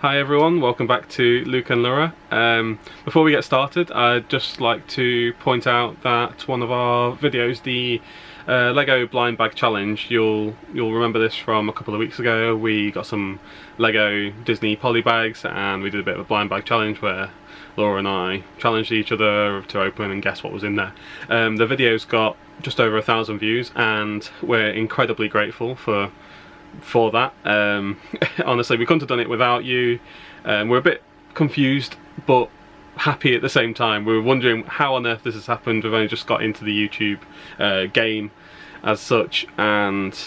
Hi everyone, welcome back to Luke and Laura. Before we get started, I'd just like to point out that one of our videos, the Lego blind bag challenge, you'll remember this from a couple of weeks ago. We got some Lego Disney poly bags and we did a bit of a blind bag challenge where Laura and I challenged each other to open and guess what was in there. The video's got just over 1,000 views and we're incredibly grateful for that. Honestly, we couldn't have done it without you. We're a bit confused but happy at the same time. We were wondering how on earth this has happened. We've only just got into the YouTube game as such, and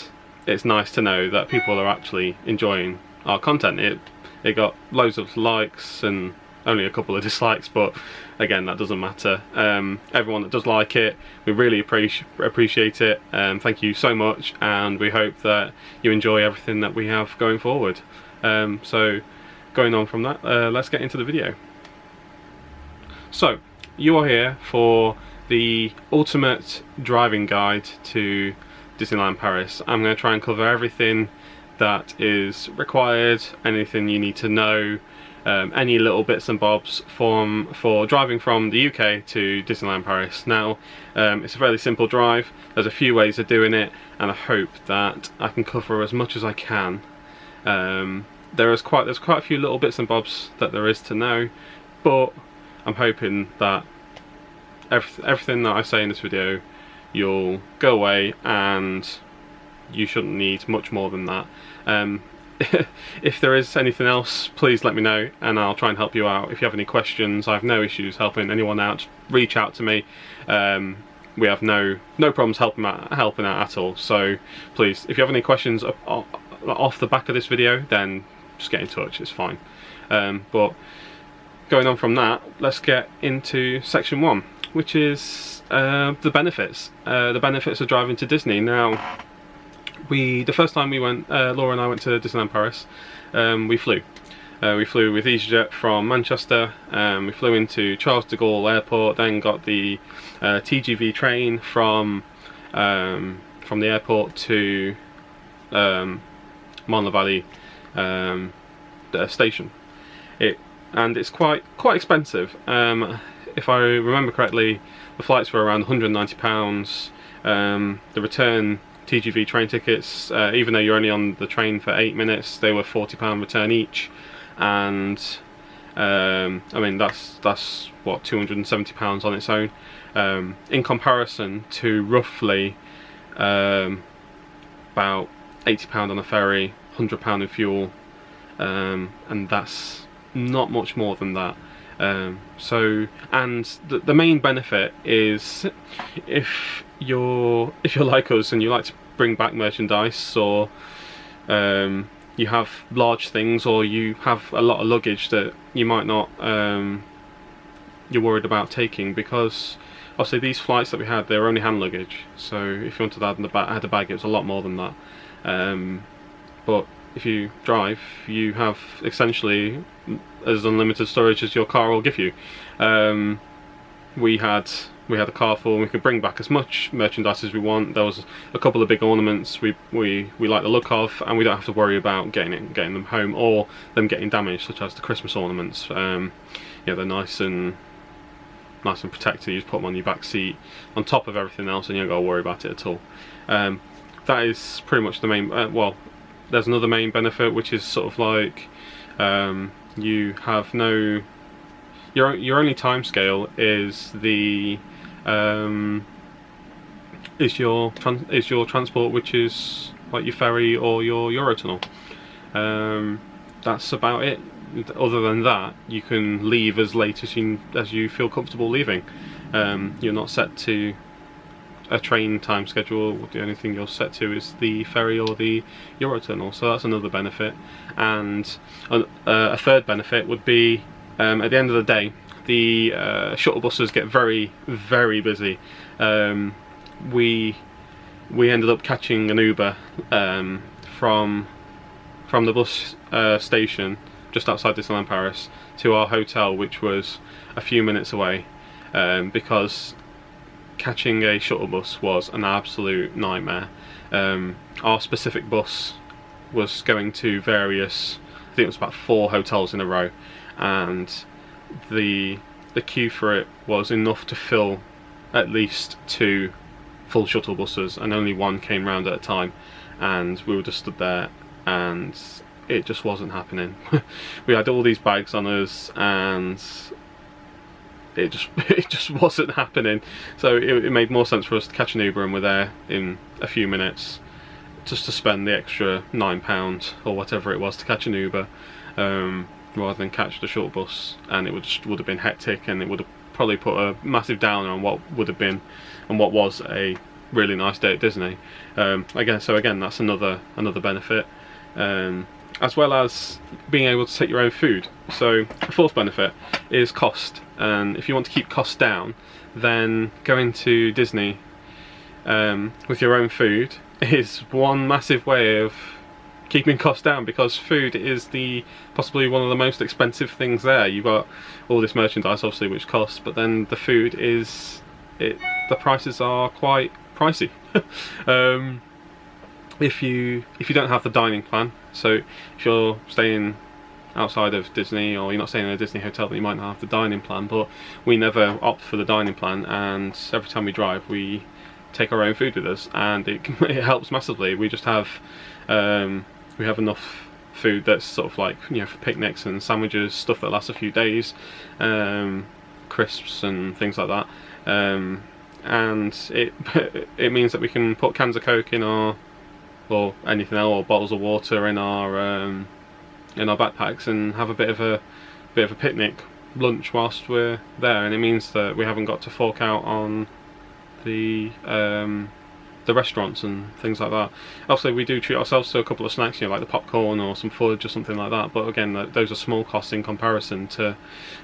it's nice to know that people are actually enjoying our content. It got loads of likes and only a couple of dislikes, but again, that doesn't matter. Everyone that does like it, we really appreciate it. Thank you so much, and we hope that you enjoy everything that we have going forward. So going on from that, let's get into the video. So you are here for the ultimate driving guide to Disneyland Paris. I'm going to try and cover everything that is required, anything you need to know, any little bits and bobs for driving from the UK to Disneyland Paris. Now, it's a fairly simple drive. There's a few ways of doing it, and I hope that I can cover as much as I can. There's quite a few little bits and bobs that there is to know, but I'm hoping that everything that I say in this video, you'll go away and you shouldn't need much more than that. If there is anything else, please let me know and I'll try and help you out. If you have any questions, I have no issues helping anyone out. Reach out to me. We have no problems helping out at all. So please, if you have any questions off the back of this video, then just get in touch. It's fine. But going on from that, let's get into section 1, which is the benefits. The benefits of driving to Disney. Now, the first time we went, Laura and I went to Disneyland Paris, we flew. We flew with EasyJet from Manchester. We flew into Charles de Gaulle Airport, then got the TGV train from the airport to Mon Valley station. And it's quite expensive. If I remember correctly, the flights were around £190. The return TGV train tickets, even though you're only on the train for 8 minutes, they were £40 return each, and I mean that's what, £270 on its own, in comparison to roughly about £80 on a ferry, £100 in fuel, and that's not much more than that. So, and the main benefit is if you're like us and you like to bring back merchandise, or you have large things, or you have a lot of luggage that you might not you're worried about taking, because obviously these flights that we had, they were only hand luggage, so if you wanted to add a bag, it was a lot more than that. But if you drive, you have essentially as unlimited storage as your car will give you. We had a car full, and we could bring back as much merchandise as we want. There was a couple of big ornaments we like the look of, and we don't have to worry about getting them home or them getting damaged, such as the Christmas ornaments. Yeah, they're nice and protected. You just put them on your back seat on top of everything else, and you don't got to worry about it at all. That is pretty much the main. Well, there's another main benefit, which is sort of like you have no. Your only time scale is the is your transport, which is like your ferry or your Eurotunnel. That's about it. Other than that, you can leave as late as you feel comfortable leaving. You're not set to a train time schedule. The only thing you're set to is the ferry or the Eurotunnel, so that's another benefit. And a third benefit would be, at the end of the day, the shuttle buses get very busy. We ended up catching an Uber from the bus station just outside Disneyland Paris to our hotel, which was a few minutes away, because catching a shuttle bus was an absolute nightmare. Our specific bus was going to various think it was about 4 hotels in a row, and the queue for it was enough to fill at least 2 full shuttle buses, and only one came round at a time, and we were just stood there and it just wasn't happening. We had all these bags on us and it just wasn't happening. So it made more sense for us to catch an Uber, and we're there in a few minutes, just to spend the extra £9 or whatever it was to catch an Uber, rather than catch the short bus, and it would have been hectic, and it would have probably put a massive downer on what would have been and what was a really nice day at Disney. Again, that's another benefit, as well as being able to take your own food. So the fourth benefit is cost, and if you want to keep costs down, then going to Disney with your own food is one massive way of keeping costs down, because food is possibly one of the most expensive things there. You've got all this merchandise obviously which costs, but then the food the prices are quite pricey. If you don't have the dining plan, so if you're staying outside of Disney, or you're not staying in a Disney hotel, then you might not have the dining plan. But we never opt for the dining plan, and every time we drive we take our own food with us, and it helps massively. We just have we have enough food that's sort of like, you know, for picnics and sandwiches, stuff that lasts a few days, crisps and things like that, and it means that we can put cans of Coke in our, or anything else, or bottles of water in our backpacks, and have a bit of a picnic lunch whilst we're there. And it means that we haven't got to fork out on the restaurants and things like that. Obviously we do treat ourselves to a couple of snacks, you know, like the popcorn or some fudge or something like that, but again, those are small costs in comparison to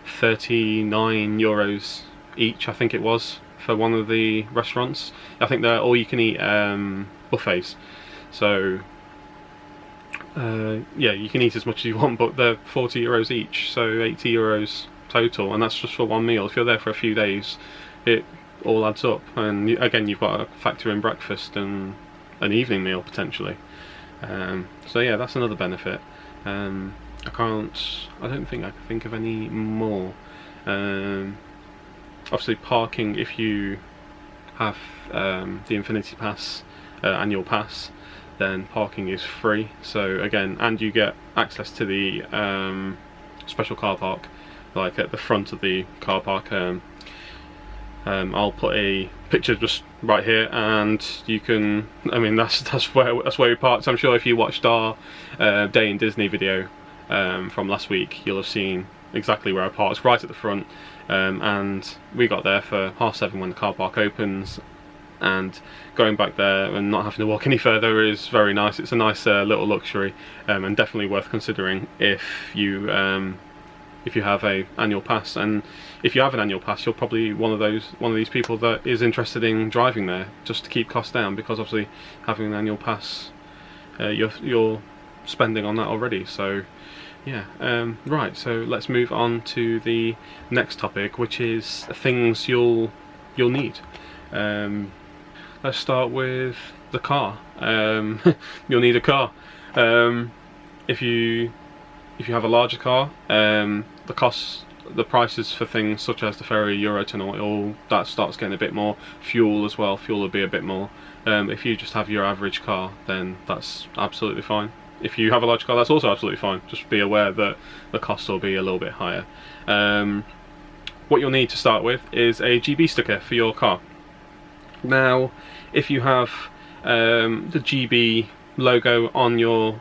€39 each, I think it was, for one of the restaurants. I think they're all you can eat buffets, so yeah, you can eat as much as you want, but they're €40 each, so €80 total, and that's just for one meal. If you're there for a few days, it all adds up, and again, you've got to factor in breakfast and an evening meal potentially. So yeah, that's another benefit. I don't think I can think of any more. Obviously parking, if you have the Infinity Pass, annual pass, then parking is free. So again, and you get access to the special car park, like at the front of the car park. I'll put a picture just right here, and you can, I mean, that's where we parked. I'm sure if you watched our Day in Disney video from last week, you'll have seen exactly where I parked, right at the front, and we got there for 7:30 when the car park opens, and going back there and not having to walk any further is very nice. It's a nice little luxury, and definitely worth considering if you have a annual pass. And if you have an annual pass, you're probably one of these people that is interested in driving there just to keep costs down, because obviously having an annual pass, you're spending on that already. So yeah, right, so let's move on to the next topic, which is things you'll need. Let's start with the car. You'll need a car. If you have a larger car, the prices for things such as the Ferry, Eurotunnel, all that starts getting a bit more. Fuel as well, fuel will be a bit more. If you just have your average car, then that's absolutely fine. If you have a large car, that's also absolutely fine. Just be aware that the costs will be a little bit higher. What you'll need to start with is a GB sticker for your car. Now, if you have the GB logo on your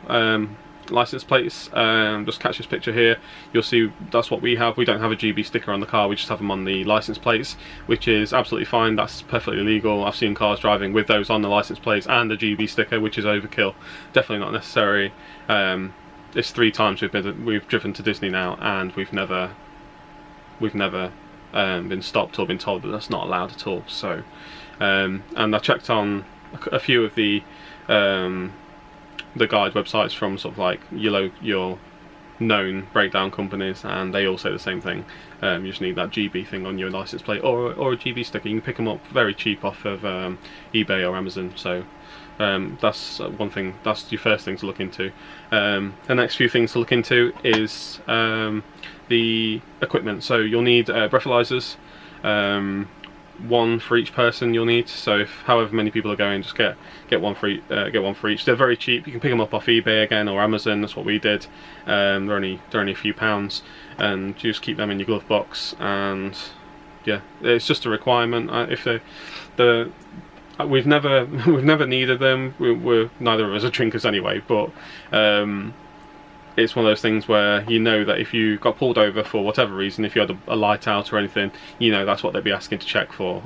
license plates, just catch this picture here, you'll see that's what we have. We don't have a GB sticker on the car, we just have them on the license plates, which is absolutely fine. That's perfectly legal. I've seen cars driving with those on the license plates and a GB sticker, which is overkill. Definitely not necessary. It's 3 times we've driven to Disney now, and we've never been stopped or been told that that's not allowed at all. So and I checked on a few of the guide websites from sort of like your known breakdown companies, and they all say the same thing. You just need that GB thing on your license plate, or a GB sticker. You can pick them up very cheap off of eBay or Amazon. So that's one thing. That's your first thing to look into. The next few things to look into is the equipment. So you'll need breathalyzers. One for each person you'll need. So if however many people are going, just get one for each. They're very cheap. You can pick them up off eBay again or Amazon. That's what we did. They're only a few pounds, and you just keep them in your glove box. And yeah, it's just a requirement. We've never needed them. We're neither of us are drinkers anyway, but it's one of those things where you know that if you got pulled over for whatever reason, if you had a light out or anything, you know that's what they'd be asking to check for.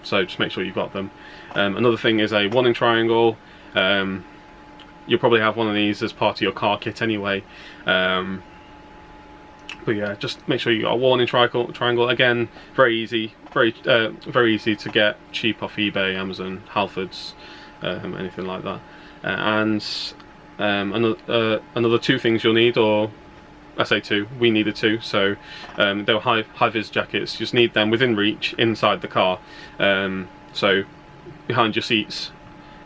So just make sure you've got them. Another thing is a warning triangle. You'll probably have one of these as part of your car kit anyway. But yeah, just make sure you got a warning triangle. Again, very easy to get, cheap off eBay, Amazon, Halfords, anything like that. Another two things you'll need, or I say two, we needed two, so they were high-vis jackets. You just need them within reach inside the car, so behind your seats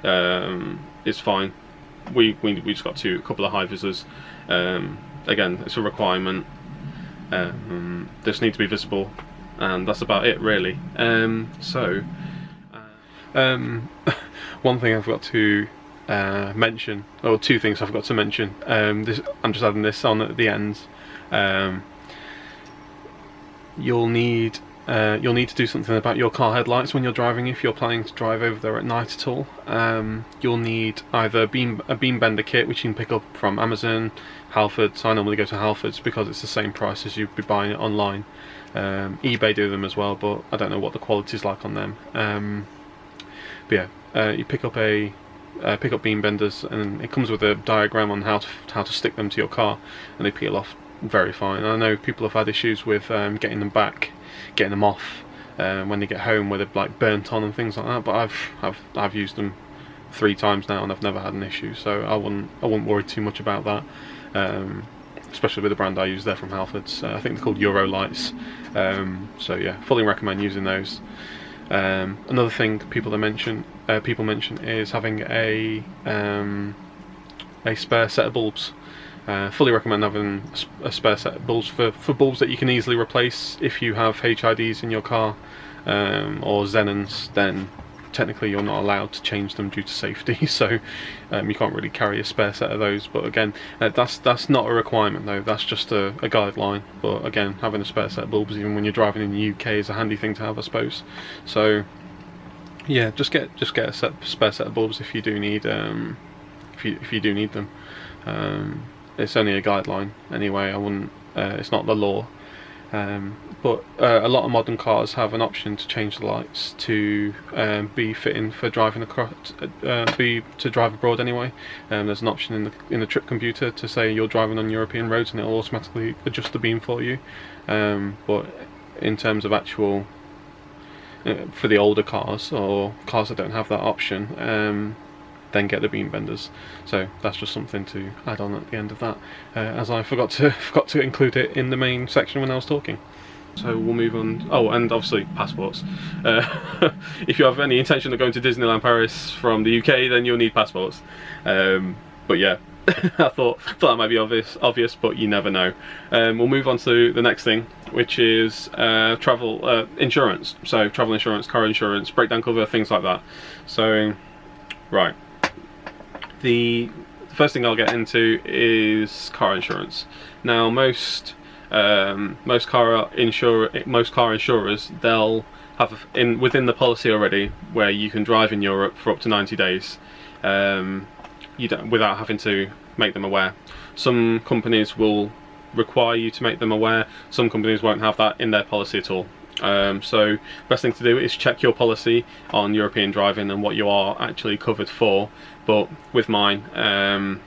is fine. We just got a couple of high-visors. Again, it's a requirement. They just need to be visible, and that's about it really. One thing I've got to mention, or two things I forgot to mention. I'm just adding this on at the end. You'll need to do something about your car headlights when you're driving, if you're planning to drive over there at night at all. You'll need either a beam bender kit, which you can pick up from Amazon, Halfords. I normally go to Halfords because it's the same price as you'd be buying it online. eBay do them as well, but I don't know what the quality's like on them. But yeah, you pick up beam benders, and it comes with a diagram on how to stick them to your car, and they peel off very fine. I know people have had issues with getting them off when they get home, where they're like burnt on and things like that. But I've used them 3 times now, and I've never had an issue, so I wouldn't worry too much about that. Especially with the brand I use, they're from Halfords. I think they're called Euro lights. So yeah, fully recommend using those. Another thing people mention is having a spare set of bulbs. Fully recommend having a spare set of bulbs for bulbs that you can easily replace. If you have HIDs in your car or Xenons, then technically you're not allowed to change them due to safety, so you can't really carry a spare set of those. But again, that's not a requirement though, that's just a guideline. But again, having a spare set of bulbs even when you're driving in the UK is a handy thing to have, I suppose. So yeah, just get a spare set of bulbs if you do need them. It's only a guideline anyway. I wouldn't. It's not the law. But a lot of modern cars have an option to change the lights to be fitting for driving across, to drive abroad anyway. There's an option in the trip computer to say you're driving on European roads, and it'll automatically adjust the beam for you. But in terms of actual for the older cars or cars that don't have that option, then get the beam benders. So that's just something to add on at the end of that, as I forgot to include it in the main section when I was talking. So we'll move on. Oh, and obviously passports. If you have any intention of going to Disneyland Paris from the UK, then you'll need passports. But yeah, I thought that might be obvious, but you never know. We'll move on to the next thing, which is travel insurance. So travel insurance, car insurance, breakdown cover, things like that. So right. The first thing I'll get into is car insurance. Now, most car insurers, they'll have within the policy already where you can drive in Europe for up to 90 days, without having to make them aware. Some companies will require you to make them aware. Some companies won't have that in their policy at all. So best thing to do is check your policy on European driving and what you are actually covered for. But with mine, I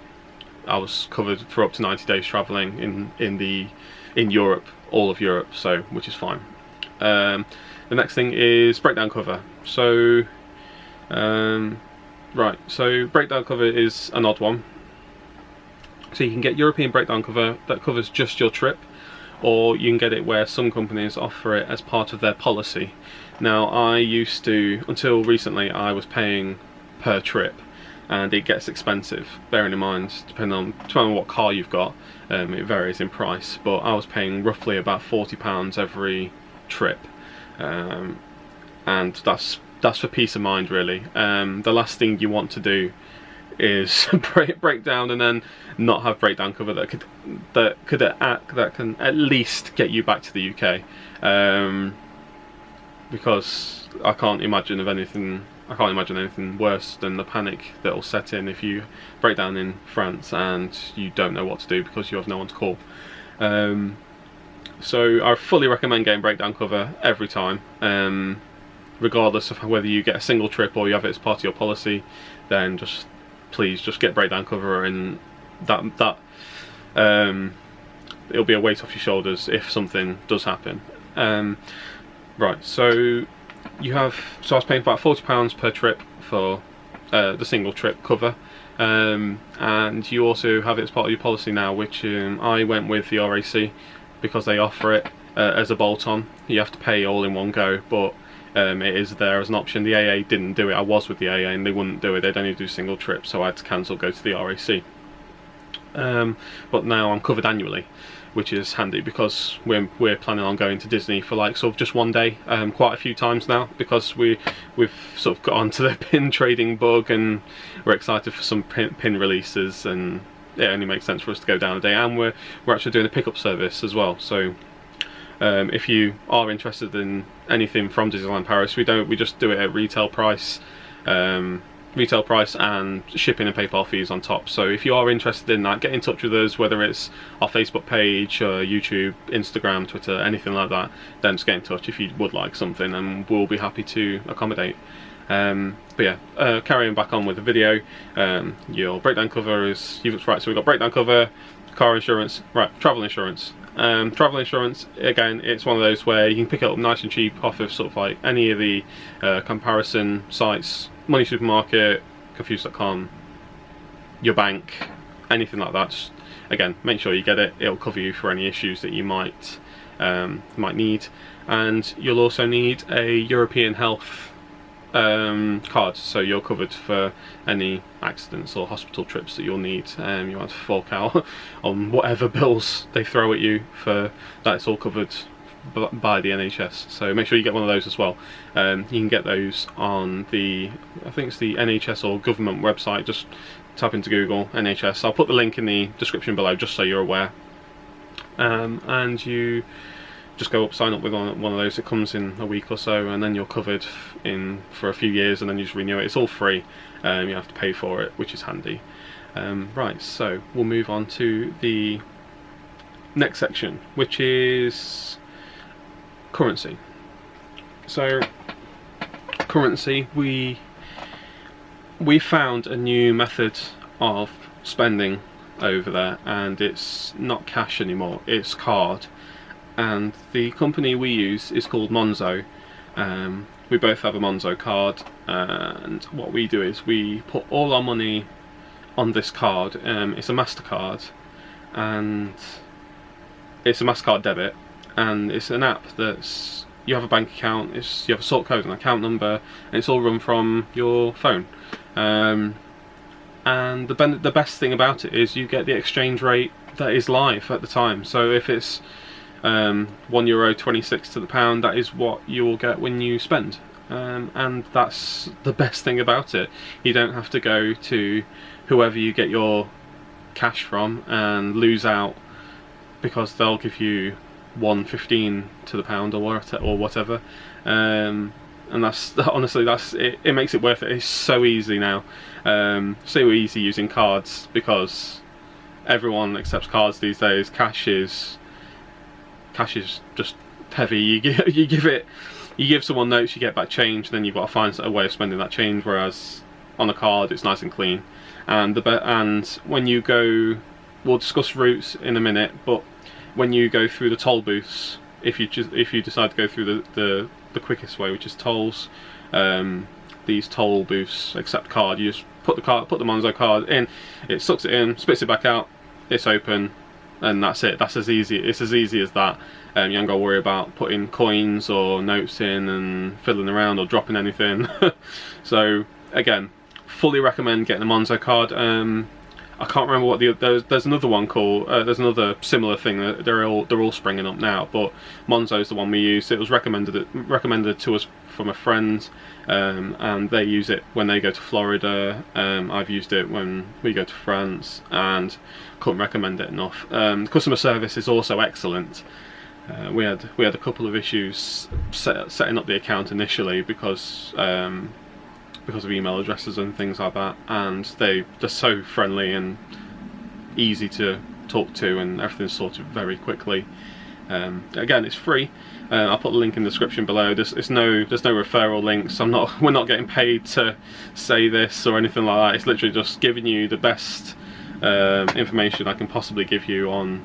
was covered for up to 90 days travelling in Europe, all of Europe, so which is fine. The next thing is breakdown cover. So right, so breakdown cover is an odd one. So you can get European breakdown cover that covers just your trip, or you can get it where some companies offer it as part of their policy. Now, I used to, until recently, I was paying per trip, and it gets expensive, bearing in mind, depending on what car you've got, it varies in price, but I was paying roughly about £40 every trip, and that's for peace of mind, really. The last thing you want to do is break down and then not have breakdown cover that can at least get you back to the UK, because I can't imagine anything worse than the panic that will set in if you break down in France and you don't know what to do because you have no one to call. So I fully recommend getting breakdown cover every time, regardless of whether you get a single trip or you have it as part of your policy. Then please just get breakdown cover, and that it'll be a weight off your shoulders if something does happen. Right, so I was paying about £40 per trip for the single trip cover, and you also have it as part of your policy now, which I went with the RAC because they offer it as a bolt-on. You have to pay all in one go, but it is there as an option. The AA didn't do it. I was with the AA and they wouldn't do it. They'd only do single trips, so I had to cancel, go to the RAC. But now I'm covered annually, which is handy because we're planning on going to Disney for like sort of just one day, quite a few times now, because we've sort of got onto the pin trading bug and we're excited for some pin releases, and it only makes sense for us to go down a day, and we're actually doing a pickup service as well. So if you are interested in anything from Disneyland Paris, we just do it at retail price and shipping and PayPal fees on top. So if you are interested in that, get in touch with us, whether it's our Facebook page, YouTube, Instagram, Twitter, anything like that. Then just get in touch if you would like something, and we'll be happy to accommodate. But yeah, carrying back on with the video, your breakdown cover is, right, so we've got breakdown cover, car insurance, right, travel insurance. Travel insurance, again, it's one of those where you can pick it up nice and cheap off of sort of like any of the comparison sites, Money Supermarket, Confused.com, your bank, anything like that. Just, again, make sure you get it. It'll cover you for any issues that you might need, and you'll also need a European health card, so you're covered for any accidents or hospital trips that you'll need. You have to fork out on whatever bills they throw at you for that. It's all covered by the NHS, so make sure you get one of those as well. You can get those on the, I think it's the NHS or government website. Just type into Google NHS. I'll put the link in the description below just so you're aware, and you just go up, sign up with one of those. It comes in a week or so, and then you're covered for a few years, and then you just renew it. It's all free. You have to pay for it, which is handy. Right, so we'll move on to the next section, which is currency. So currency, we found a new method of spending over there, and it's not cash anymore, it's card. And the company we use is called Monzo. We both have a Monzo card, and what we do is we put all our money on this card. It's a MasterCard, and it's a MasterCard debit, and it's an app that's, you have a bank account, you have a sort code and account number, and it's all run from your phone. And the best thing about it is you get the exchange rate that is live at the time. So if it's €1.26 to the pound, that is what you will get when you spend, and that's the best thing about it. You don't have to go to whoever you get your cash from and lose out, because they'll give you 1.15 to the pound or whatever, and that's honestly, it makes it worth it. It's so easy now, so easy using cards, because everyone accepts cards these days. Cash is just heavy. You give someone notes, you get back change, then you've got to find a way of spending that change. Whereas on a card, it's nice and clean. And when you go, we'll discuss routes in a minute, but when you go through the toll booths, if you decide to go through the quickest way, which is tolls, these toll booths accept card. You just put the Monzo card in, it sucks it in, spits it back out, it's open, and that's it. That's as easy. It's as easy as that. You haven't got to worry about putting coins or notes in and fiddling around or dropping anything. So again, fully recommend getting a Monzo card. I can't remember what there's another one called. There's another similar thing. They're all springing up now, but Monzo's the one we use. It was recommended to us from a friend, and they use it when they go to Florida. I've used it when we go to France, and couldn't recommend it enough. Customer service is also excellent. We had a couple of issues setting up the account initially because of email addresses and things like that, and they're so friendly and easy to talk to, and everything's sorted very quickly. Again, it's free. I'll put the link in the description below. There's no referral links. We're not getting paid to say this or anything like that. It's literally just giving you the best information I can possibly give you on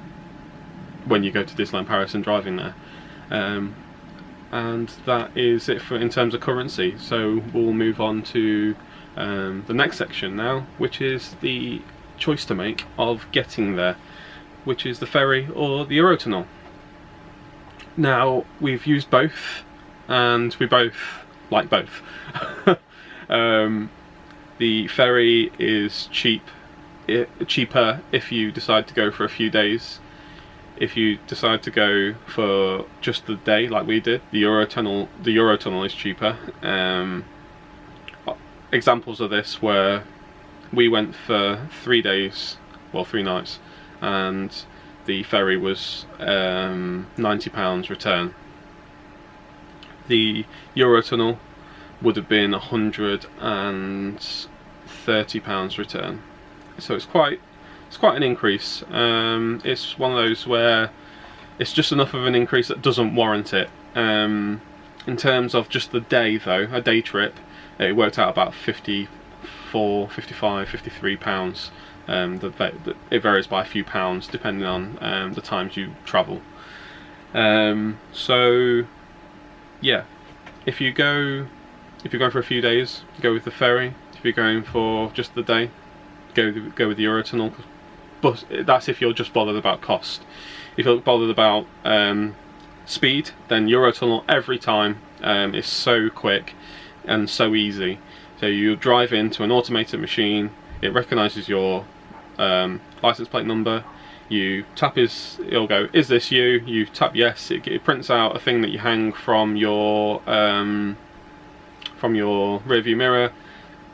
when you go to Disneyland Paris and driving there. And that is it in terms of currency. So we'll move on to the next section now, which is the choice to make of getting there, which is the ferry or the Eurotunnel. Now, we've used both, and we both like both. The ferry is cheaper if you decide to go for a few days. If you decide to go for just the day, like we did, the Eurotunnel is cheaper. Examples of this were we went for 3 days, well 3 nights, and the ferry was £90 return. The Eurotunnel would have been £130 return. So it's quite an increase. It's one of those where it's just enough of an increase that doesn't warrant it. In terms of just the day though, a day trip, it worked out about £54, £55, £53. It varies by a few pounds depending on the times you travel. So yeah, if you're going for a few days, go with the ferry. If you're going for just the day, go with the Eurotunnel. But that's if you're just bothered about cost. If you're bothered about speed, then Eurotunnel every time is so quick and so easy. So you drive into an automated machine, it recognises your license plate number, you tap it'll go, is this you? You tap yes, it prints out a thing that you hang from your rear view mirror,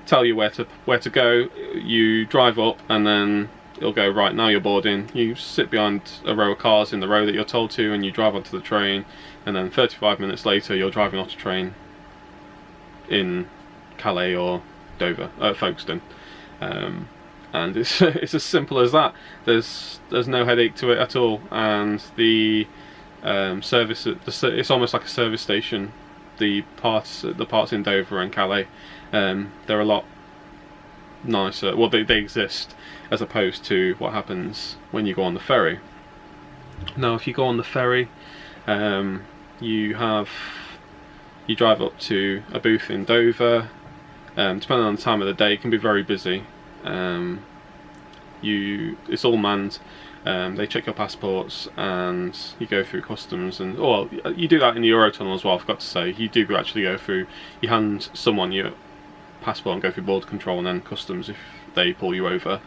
tell you where to go, you drive up, and then it'll go, right, now you're boarding. You sit behind a row of cars in the row that you're told to, and you drive onto the train, and then 35 minutes later you're driving off the train in Calais or Dover, Folkestone. And it's as simple as that. There's no headache to it at all, and the service, it's almost like a service station. The parts in Dover and Calais, they're a lot nicer. Well, they exist, as opposed to what happens when you go on the ferry. Now, if you go on the ferry, you drive up to a booth in Dover. Depending on the time of the day, it can be very busy. It's all manned. They check your passports, and you go through customs, and you do that in the Eurotunnel as well. I forgot to say, you do actually go through. You hand someone your passport and go through border control and then customs if they pull you over.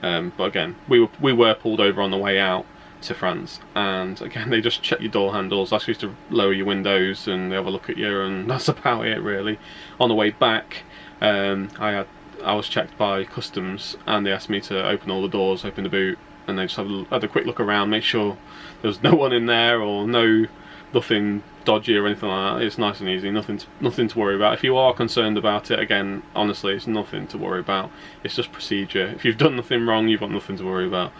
But again, we were pulled over on the way out to France, and again they just check your door handles, ask you to lower your windows, and they have a look at you, and that's about it really. On the way back, I was checked by customs, and they asked me to open all the doors, open the boot, and they just had a quick look around, make sure there was no one in there or nothing dodgy or anything like that. It's nice and easy, nothing to worry about. If you are concerned about it, again, honestly, it's nothing to worry about. It's just procedure. If you've done nothing wrong, you've got nothing to worry about.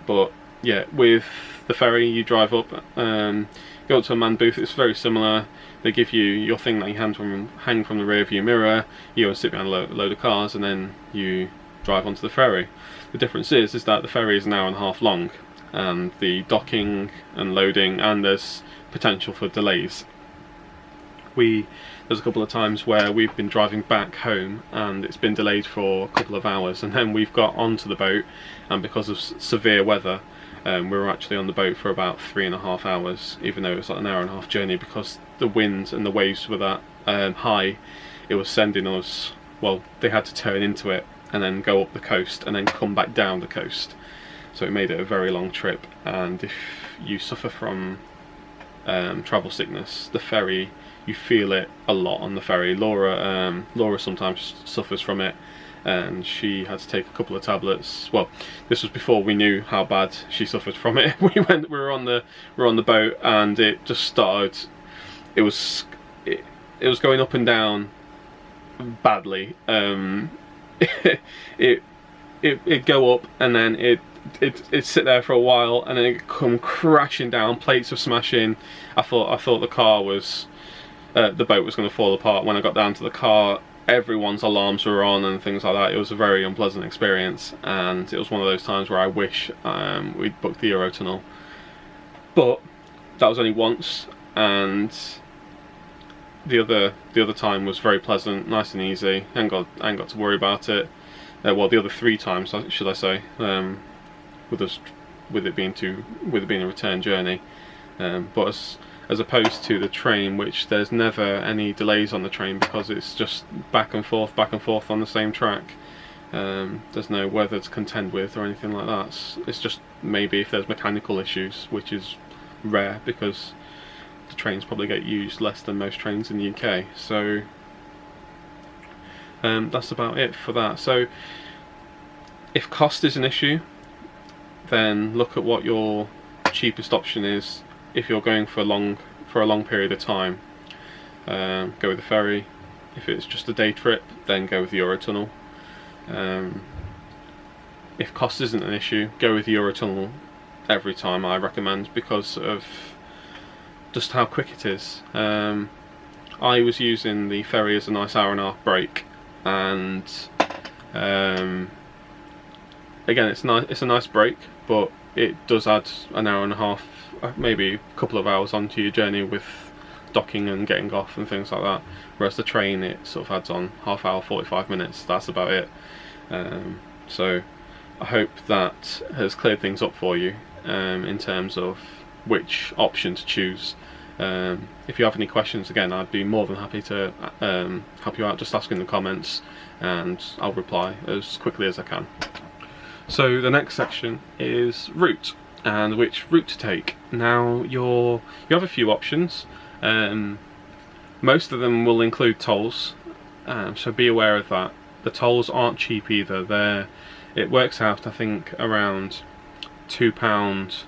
But yeah, with the ferry, you drive up, go up to a manned booth. It's very similar. They give you your thing that you hang from the rear view mirror. You go and sit behind a load of cars, and then you drive onto the ferry. The difference is that the ferry is an hour and a half long, and the docking and loading, and there's potential for delays. there's a couple of times where we've been driving back home and it's been delayed for a couple of hours, and then we've got onto the boat, and because of severe weather, we were actually on the boat for about 3.5 hours, even though it was like an hour and a half journey, because the wind and the waves were that high. It was sending us, well, they had to turn into it and then go up the coast and then come back down the coast, so it made it a very long trip. And if you suffer from travel sickness, the ferry, you feel it a lot on the ferry. Laura sometimes suffers from it, and she had to take a couple of tablets. Well, this was before we knew how bad she suffered from it. we were on the boat, and it just started. It was going up and down badly. It'd go up, and then it'd sit there for a while, and then it'd come crashing down. Plates were smashing. I thought the car was the boat was going to fall apart. When I got down to the car, everyone's alarms were on and things like that. It was a very unpleasant experience, and it was one of those times where I wish we'd booked the Eurotunnel. But that was only once, and the other time was very pleasant, nice and easy. I ain't got to worry about it. Well, the other 3 times, should I say, with it being a return journey. But as opposed to the train, which there's never any delays on the train because it's just back and forth on the same track. There's no weather to contend with or anything like that. It's just maybe if there's mechanical issues, which is rare because the trains probably get used less than most trains in the UK. So that's about it for that. So if cost is an issue, then look at what your cheapest option is. If you're going for a long period of time, go with the ferry. If it's just a day trip, then go with the Eurotunnel. If cost isn't an issue, go with the Eurotunnel every time, I recommend, because of just how quick it is. I was using the ferry as a nice hour-and-a-half break, and again, it's a nice break, but it does add an hour and a half, maybe a couple of hours onto your journey with docking and getting off and things like that. Whereas the train, it sort of adds on half hour, 45 minutes. That's about it. So I hope that has cleared things up for you in terms of which option to choose. If you have any questions, again, I'd be more than happy to help you out. Just ask in the comments and I'll reply as quickly as I can. So the next section is route, and which route to take. Now you have a few options. Most of them will include tolls, so be aware of that. The tolls aren't cheap either. It works out, I think, around £2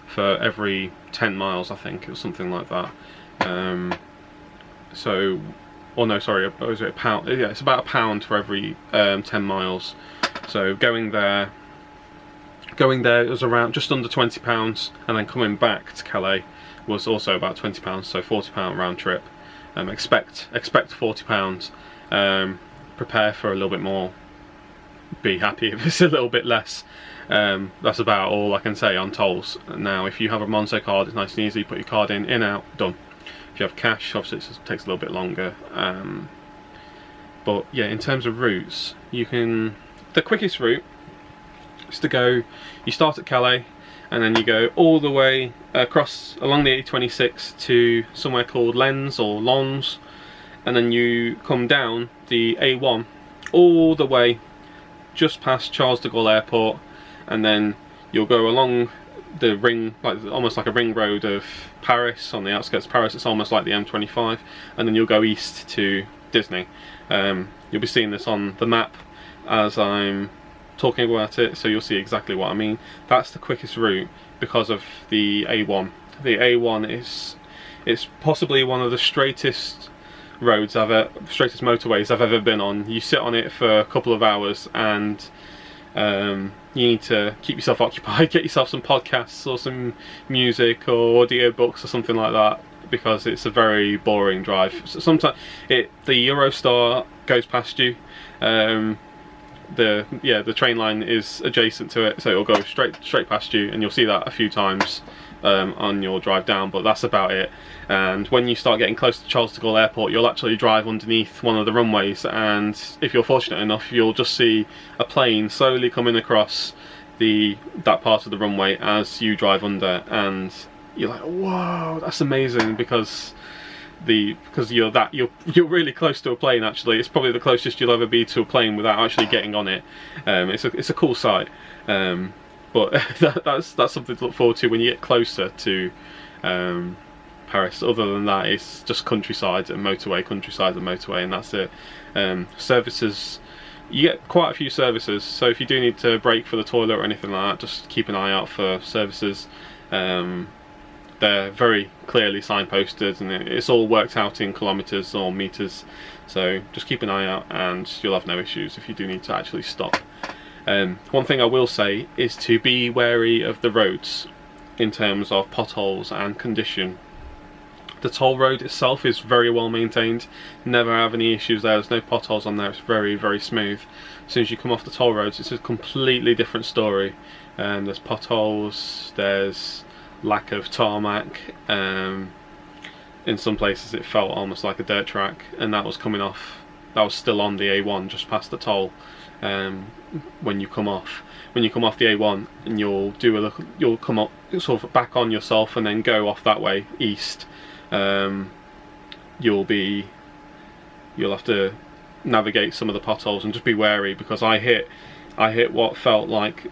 for every 10 miles, I think, it was something like that. Or no, sorry, was it £1? Yeah, it's about £1 for every 10 miles. So going there it was around just under £20, and then coming back to Calais was also about £20, so £40 round trip. Expect £40. Prepare for a little bit more. Be happy if it's a little bit less. That's about all I can say on tolls. Now, if you have a Monzo card, it's nice and easy. Put your card in, out, done. If you have cash, obviously it takes a little bit longer. But yeah, in terms of routes, the quickest route is to go. You start at Calais, and then you go all the way across along the A26 to somewhere called Lens or Lons, and then you come down the A1 all the way just past Charles de Gaulle Airport, and then you'll go along the ring, almost like a ring road of Paris, on the outskirts of Paris. It's almost like the M25, and then you'll go east to Disney. You'll be seeing this on the map as I'm talking about it, so you'll see exactly what I mean. That's the quickest route because of the A1. The A1 it's possibly one of the straightest straightest motorways I've ever been on. You sit on it for a couple of hours, and you need to keep yourself occupied, get yourself some podcasts or some music or audio books or something like that, because it's a very boring drive. So sometimes the Eurostar goes past you. The train line is adjacent to it, so it'll go straight past you, and you'll see that a few times on your drive down, but that's about it. And when you start getting close to Charles de Gaulle Airport, you'll actually drive underneath one of the runways, and if you're fortunate enough, you'll just see a plane slowly coming across that part of the runway as you drive under, and you're like, whoa, that's amazing, because you're really close to a plane. Actually, it's probably the closest you'll ever be to a plane without actually getting on it. It's a cool sight, but that's something to look forward to when you get closer to Paris. Other than that, it's just countryside and motorway, and that's it. Services, you get quite a few services, so if you do need to brake for the toilet or anything like that, just keep an eye out for services. They're very clearly signposted, and it's all worked out in kilometres or metres, so just keep an eye out and you'll have no issues if you do need to actually stop. One thing I will say is to be wary of the roads in terms of potholes and condition. The toll road itself is very well maintained, never have any issues there, there's no potholes on there, it's very, very smooth. As soon as you come off the toll roads, it's a completely different story. There's potholes, there's lack of tarmac, in some places it felt almost like a dirt track, and that was still on the A1 just past the toll. When you come off the A1, and you'll come up sort of back on yourself and then go off that way east, you'll have to navigate some of the potholes, and just be wary, because I hit what felt like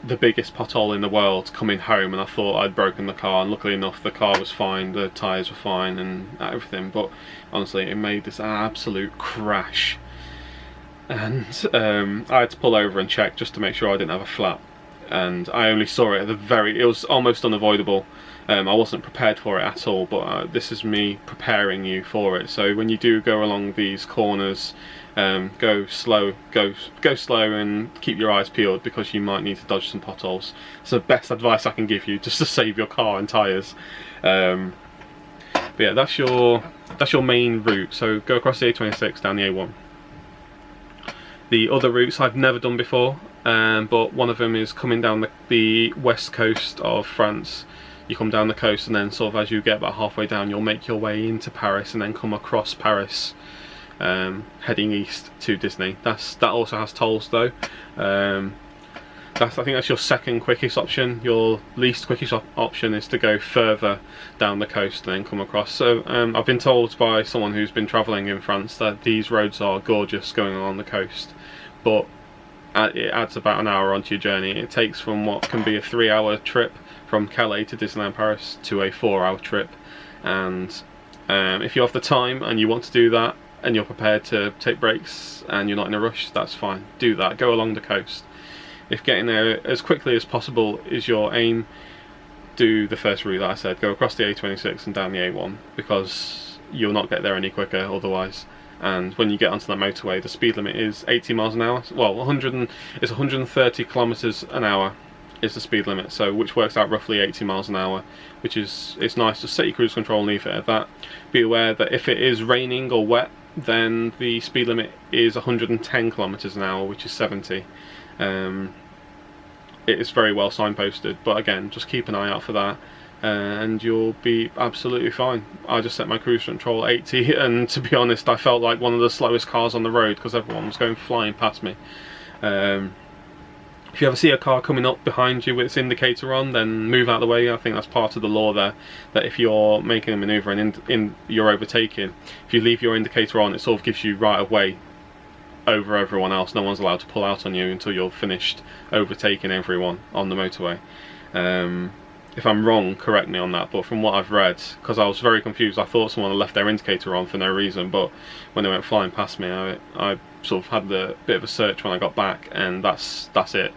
the biggest pothole in the world coming home, and I thought I'd broken the car, and luckily enough the car was fine, the tyres were fine and everything, but honestly it made this absolute crash, and I had to pull over and check just to make sure I didn't have a flat, and I only saw it it was almost unavoidable. I wasn't prepared for it at all, but this is me preparing you for it. So when you do go along these corners, go slow and keep your eyes peeled, because you might need to dodge some potholes. It's the best advice I can give you, just to save your car and tyres. But yeah, that's your main route. So go across the A26 down the A1. The other routes I've never done before, but one of them is coming down the west coast of France. You come down the coast, and then sort of as you get about halfway down, you'll make your way into Paris and then come across Paris, heading east to Disney. That also has tolls though. I think that's your second quickest option. Your least quickest option is to go further down the coast and then come across. So I've been told by someone who's been travelling in France that these roads are gorgeous going along the coast, but it adds about an hour onto your journey. It takes from what can be a 3-hour trip from Calais to Disneyland Paris to a 4-hour trip, and if you have the time and you want to do that and you're prepared to take breaks and you're not in a rush, that's fine, do that, go along the coast. If getting there as quickly as possible is your aim, do the first route that I said, go across the A26 and down the A1, because you'll not get there any quicker otherwise. And when you get onto that motorway, the speed limit is 80 miles an hour. Well, it's 130 kilometers an hour is the speed limit, so which works out roughly 80 miles an hour, which is, it's nice. Just set your cruise control and leave it at that. Be aware that if it is raining or wet, then the speed limit is 110 kilometers an hour, which is 70. It is very well signposted, but again, just keep an eye out for that, and you'll be absolutely fine. I just set my cruise control at 80, and to be honest, I felt like one of the slowest cars on the road because everyone was going flying past me. If you ever see a car coming up behind you with its indicator on, then move out of the way. I think that's part of the law there, that if you're making a manoeuvre and you're overtaking, if you leave your indicator on, it sort of gives you right of way over everyone else. No one's allowed to pull out on you until you're finished overtaking everyone on the motorway. If I'm wrong, correct me on that, but from what I've read, because I was very confused, I thought someone had left their indicator on for no reason, but when they went flying past me, I sort of had a bit of a search when I got back, and that's it.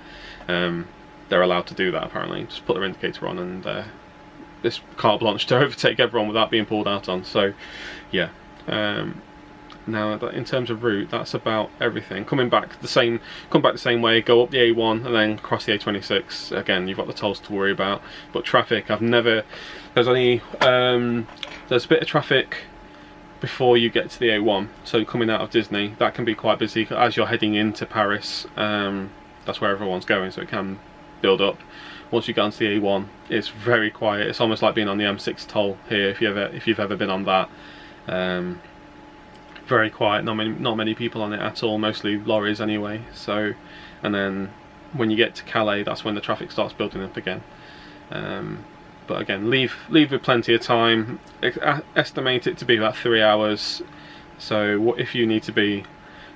They're allowed to do that apparently, just put their indicator on, and this carte blanche to overtake everyone without being pulled out on. So yeah, now in terms of route, that's about everything. Come back the same way, go up the A1 and then cross the A26. Again, you've got the tolls to worry about, but traffic, there's a bit of traffic before you get to the A1, so coming out of Disney, that can be quite busy as you're heading into Paris. That's where everyone's going, so it can build up. once you get onto the A1, it's very quiet. It's almost like being on the M6 toll here, if you've ever been on that. Very quiet, not many people on it at all, mostly lorries anyway. So, and then when you get to Calais, that's when the traffic starts building up again. But again, leave with plenty of time. Estimate it to be about 3 hours. So if you need to be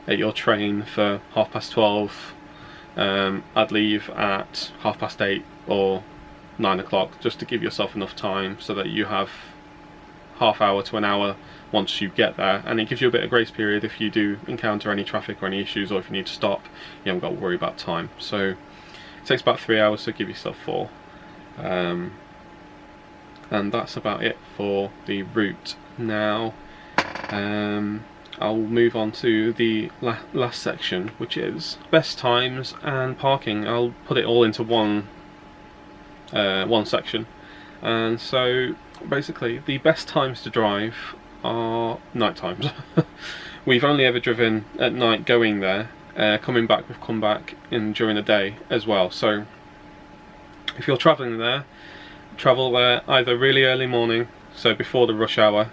at your train for 12:30, I'd leave at 8:30 or 9 o'clock, just to give yourself enough time so that you have half hour to an hour once you get there, and it gives you a bit of grace period if you do encounter any traffic or any issues, or if you need to stop, you haven't got to worry about time. So it takes about 3 hours, so give yourself 4. And that's about it for the route. Now I'll move on to the last section, which is best times and parking. I'll put it all into one section. And so basically the best times to drive are night times. We've only ever driven at night going there. Coming back, we've come back during the day as well. So if you're travelling there, travel there either really early morning, so before the rush hour,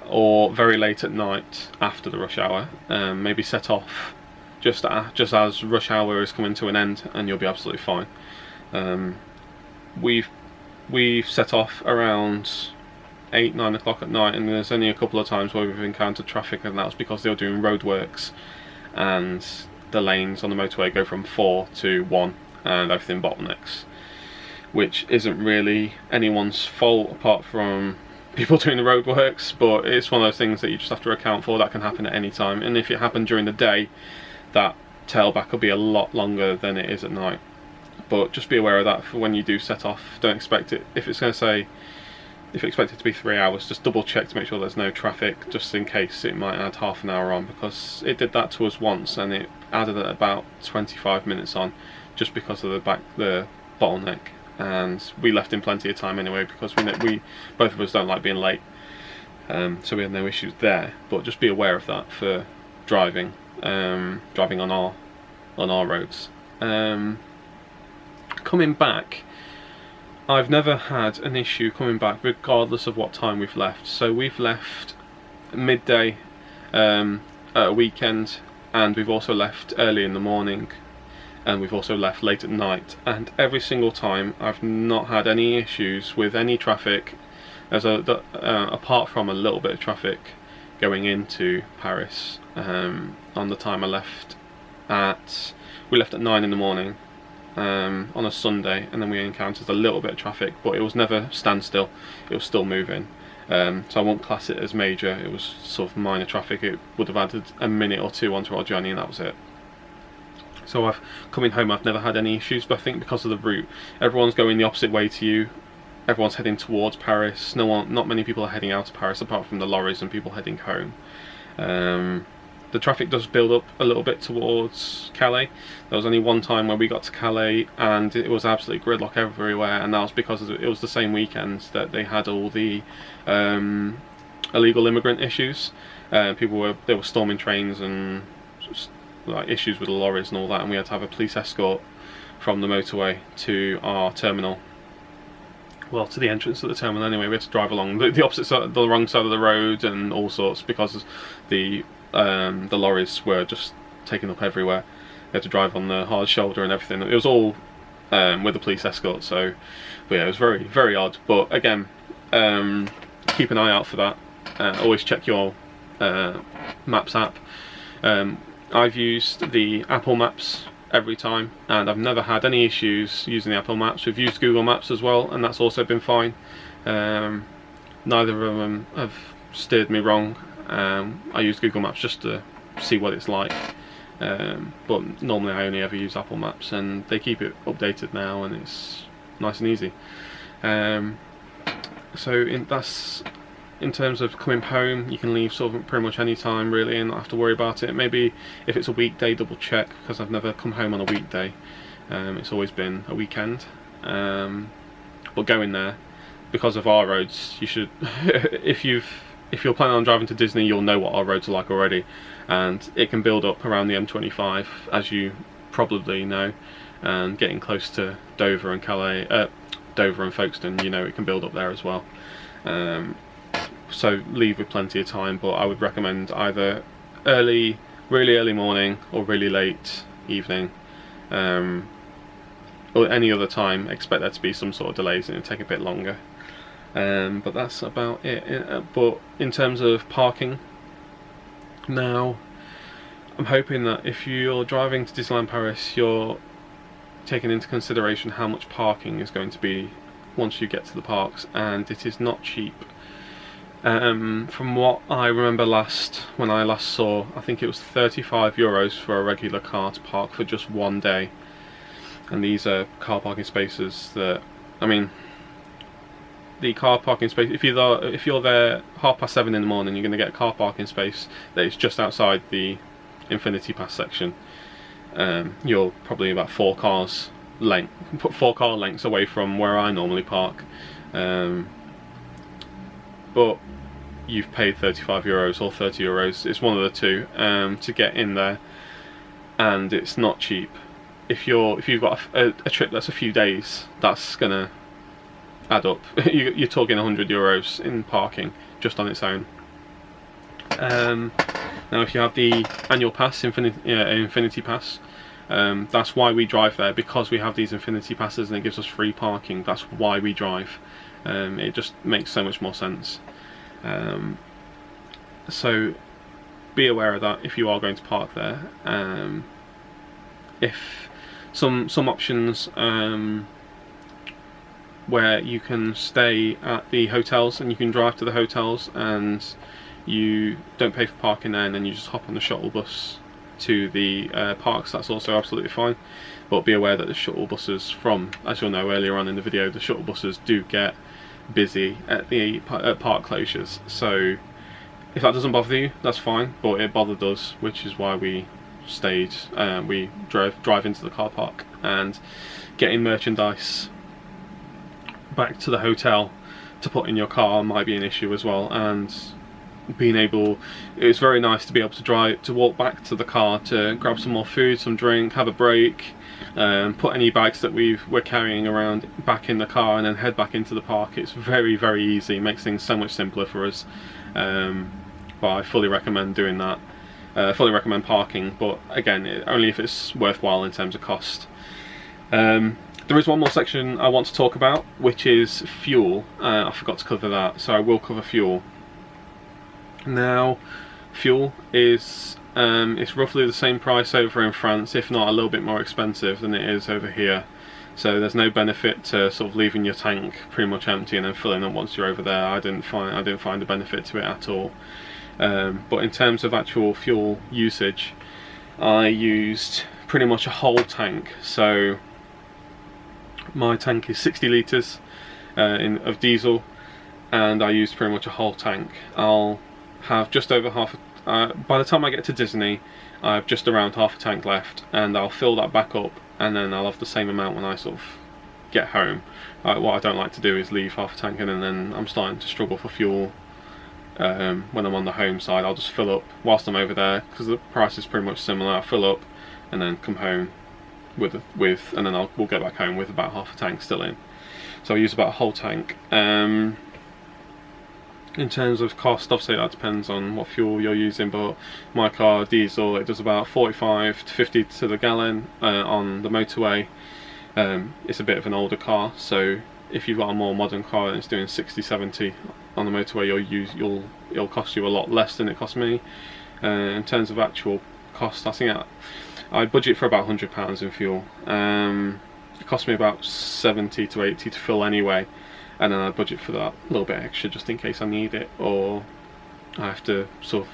or very late at night after the rush hour. Maybe set off just as rush hour is coming to an end, and you'll be absolutely fine. We've set off around 8-9 o'clock at night, and there's only a couple of times where we've encountered traffic, and that was because they were doing roadworks and the lanes on the motorway go from 4 to 1 and everything bottlenecks, which isn't really anyone's fault apart from people doing the roadworks, but it's one of those things that you just have to account for. That can happen at any time, and if it happened during the day, that tailback will be a lot longer than it is at night. But just be aware of that for when you do set off. Don't expect it, if it's going to say, if you expect it to be 3 hours, just double check to make sure there's no traffic, just in case it might add half an hour on, because it did that to us once and it added about 25 minutes on, just because of the bottleneck. And we left in plenty of time anyway, because we both of us don't like being late, so we had no issues there. But just be aware of that for driving on our roads. Coming back, I've never had an issue coming back regardless of what time we've left. So we've left midday at a weekend, and we've also left early in the morning, and we've also left late at night, and every single time I've not had any issues with any traffic, apart from a little bit of traffic going into Paris. On the time I left we left at 9 in the morning on a Sunday, and then we encountered a little bit of traffic, but it was never standstill, it was still moving. So I won't class it as major, it was sort of minor traffic. It would have added a minute or two onto our journey, and that was it. So coming home, I've never had any issues, but I think because of the route, everyone's going the opposite way to you. Everyone's heading towards Paris. Not many people are heading out of Paris, apart from the lorries and people heading home. The traffic does build up a little bit towards Calais. There was only one time where we got to Calais and it was absolute gridlock everywhere, and that was because it was the same weekend that they had all the illegal immigrant issues. People were storming trains and like issues with the lorries and all that, and we had to have a police escort from the motorway to our terminal. Well, to the entrance of the terminal anyway. We had to drive along the opposite side, the wrong side of the road, and all sorts, because the lorries were just taking up everywhere. We had to drive on the hard shoulder and everything. It was all with a police escort. So, but yeah, it was very, very odd. But again, keep an eye out for that. Always check your Maps app. I've used the Apple Maps every time, and I've never had any issues using the Apple Maps. We've used Google Maps as well, and that's also been fine. Neither of them have steered me wrong. I use Google Maps just to see what it's like, but normally I only ever use Apple Maps, and they keep it updated now, and it's nice and easy. That's in terms of coming home. You can leave sort of pretty much any time really and not have to worry about it. Maybe if it's a weekday, double check, because I've never come home on a weekday. It's always been a weekend. But going there, because of our roads, you should if you're planning on driving to Disney, you'll know what our roads are like already, and it can build up around the M25, as you probably know. and getting close to Dover and Calais, Dover and Folkestone, you know, it can build up there as well. So leave with plenty of time, but I would recommend either really early morning or really late evening, or any other time. Expect there to be some sort of delays and it'll take a bit longer. But that's about it. But in terms of parking, now I'm hoping that if you're driving to Disneyland Paris, you're taking into consideration how much parking is going to be once you get to the parks, and it is not cheap. From what I remember when I last saw, I think it was €35 for a regular car to park for just one day. And these are car parking spaces that, I mean, the car parking space, if you're there 7:30 in the morning, you're going to get a car parking space that is just outside the Infinity Pass section. You're probably about 4 car lengths away from where I normally park, but you've paid €35 or €30, it's one of the two, to get in there, and it's not cheap. If you've got a trip that's a few days, that's gonna add up. You're talking €100 in parking just on its own. Now if you have the annual pass, Infinity Pass, that's why we drive there, because we have these Infinity Passes and it gives us free parking. That's why we drive. It just makes so much more sense. So be aware of that if you are going to park there. If some options where you can stay at the hotels and you can drive to the hotels and you don't pay for parking there, and then you just hop on the shuttle bus to the parks, that's also absolutely fine. But be aware that the shuttle buses as you'll know earlier on in the video, the shuttle buses do get busy at park closures. So if that doesn't bother you, that's fine, but it bothered us, which is why we stayed. We drive into the car park, and getting merchandise back to the hotel to put in your car might be an issue as well. And it's very nice to be able to walk back to the car to grab some more food, some drink, have a break, put any bags that we're carrying around back in the car, and then head back into the park. It's very easy, it makes things so much simpler for us. But I fully recommend doing that. Fully recommend parking, but again, only if it's worthwhile in terms of cost. There is one more section I want to talk about, which is fuel. I forgot to cover that, so I will cover fuel. Now, fuel is it's roughly the same price over in France, if not a little bit more expensive than it is over here. So there's no benefit to sort of leaving your tank pretty much empty and then filling up once you're over there. I didn't find a benefit to it at all. But in terms of actual fuel usage, I used pretty much a whole tank. So my tank is 60 litres of diesel, and I used pretty much a whole tank. I'll have just over half. By the time I get to Disney, I have just around half a tank left, and I'll fill that back up, and then I'll have the same amount when I sort of get home. What I don't like to do is leave half a tank, and then I'm starting to struggle for fuel. When I'm on the home side, I'll just fill up whilst I'm over there, because the price is pretty much similar. I'll fill up and then come home and then we'll get back home with about half a tank still in. So I use about a whole tank. In terms of cost, obviously that depends on what fuel you're using, but my car, diesel, it does about 45 to 50 to the gallon on the motorway. It's a bit of an older car, so if you've got a more modern car and it's doing 60, 70 on the motorway, it'll cost you a lot less than it cost me. In terms of actual cost, I think I budget for about £100 in fuel. It cost me about 70 to 80 to fill anyway, and then I budget for that little bit extra just in case I need it, or I have to sort of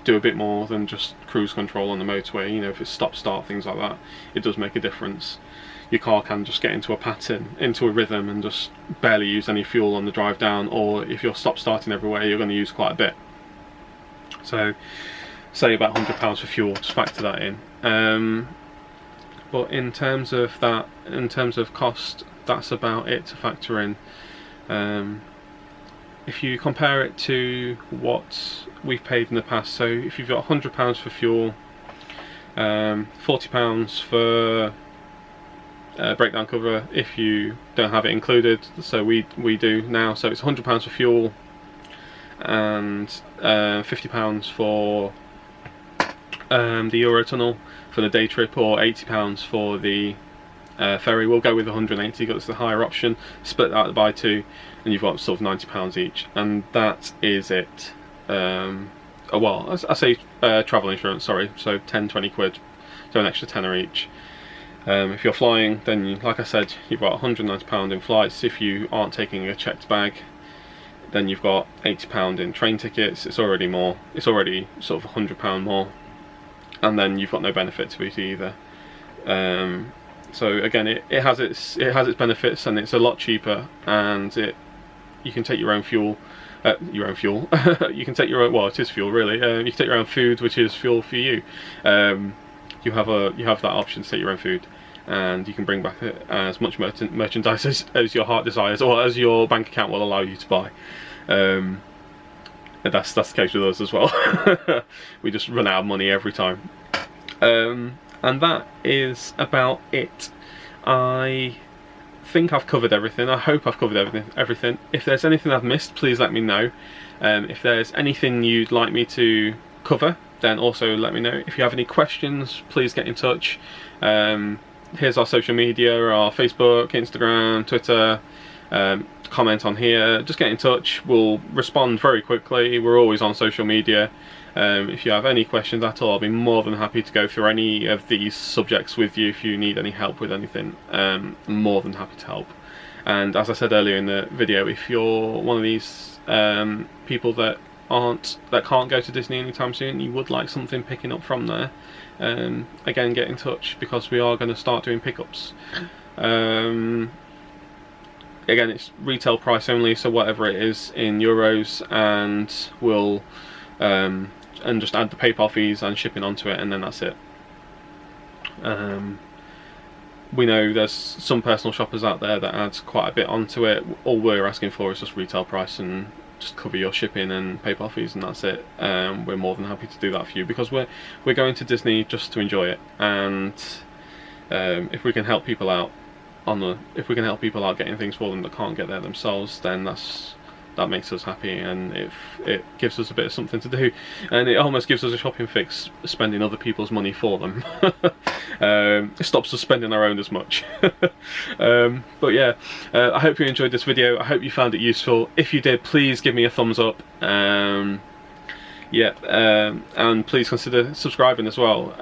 do a bit more than just cruise control on the motorway. You know, if it's stop start, things like that, it does make a difference. Your car can just get into a pattern, into a rhythm, and just barely use any fuel on the drive down, or if you're stop starting everywhere, you're going to use quite a bit. So say about £100 for fuel, just factor that in. But in terms of cost, that's about it to factor in. If you compare it to what we've paid in the past, so if you've got £100 for fuel, £40 for breakdown cover if you don't have it included. So we do now. So it's £100 for fuel and £50 for the Eurotunnel for the day trip, or £80 for the ferry. We'll go with 180 because it's the higher option. Split that by 2 and you've got sort of £90 each, and that is it. Well, I say travel insurance, sorry, so 10-20 quid, so an extra tenner each. If you're flying, then like I said, you've got £190 in flights. If you aren't taking a checked bag, then you've got £80 in train tickets. It's already more, it's already sort of £100 more, and then you've got no benefit to it either. So again, it has its benefits, and it's a lot cheaper, and you can take your own fuel. You can take your own, well, it is fuel really. You can take your own food, which is fuel for you. You have that option to take your own food, and you can bring back as much merchandise as your heart desires, or as your bank account will allow you to buy. And that's the case with us as well. We just run out of money every time. And that is about it. I think I've covered everything. I hope I've covered everything. If there's anything I've missed, please let me know. If there's anything you'd like me to cover, then also let me know. If you have any questions, please get in touch. Here's our social media, our Facebook, Instagram, Twitter. Comment on here, just get in touch. We'll respond very quickly. We're always on social media. If you have any questions at all, I'll be more than happy to go through any of these subjects with you. If you need any help with anything, I'm more than happy to help. And as I said earlier in the video, if you're one of these people that can't go to Disney anytime soon, you would like something picking up from there, again, get in touch, because we are going to start doing pickups. Again, it's retail price only, so whatever it is in euros, and we'll and just add the PayPal fees and shipping onto it, and then that's it. We know there's some personal shoppers out there that adds quite a bit onto it. All we're asking for is just retail price, and just cover your shipping and PayPal fees, and that's it. We're more than happy to do that for you, because we're going to Disney just to enjoy it, and if we can help people out getting things for them that can't get there themselves, then that makes us happy, and it gives us a bit of something to do, and it almost gives us a shopping fix, spending other people's money for them. It stops us spending our own as much. But yeah, I hope you enjoyed this video. I hope you found it useful. If you did, please give me a thumbs up. Yeah, and please consider subscribing as well.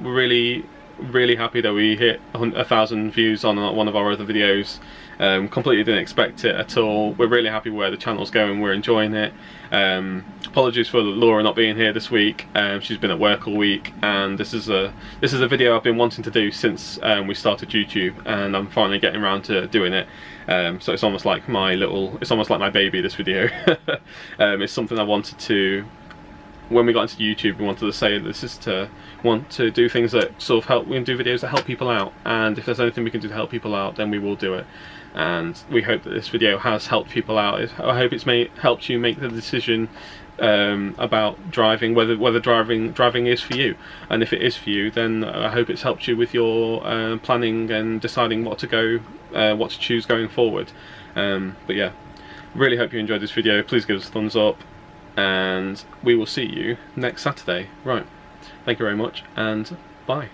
We're really happy that we hit 1,000 views on one of our other videos. Completely didn't expect it at all. We're really happy where the channel's going. We're enjoying it. Apologies for Laura not being here this week. She's been at work all week, and this is a video I've been wanting to do since we started YouTube, and I'm finally getting around to doing it. So it's almost like my baby, this video. It's something I wanted to. When we got into YouTube, we wanted to say this is want to do things that sort of help. We can do videos that help people out, and if there's anything we can do to help people out, then we will do it. And we hope that this video has helped people out. I hope it's helped you make the decision about driving, whether driving is for you, and if it is for you, then I hope it's helped you with your planning and deciding what to choose going forward. But yeah, really hope you enjoyed this video. Please give us a thumbs up, and we will see you next Saturday. Right, thank you very much, and bye.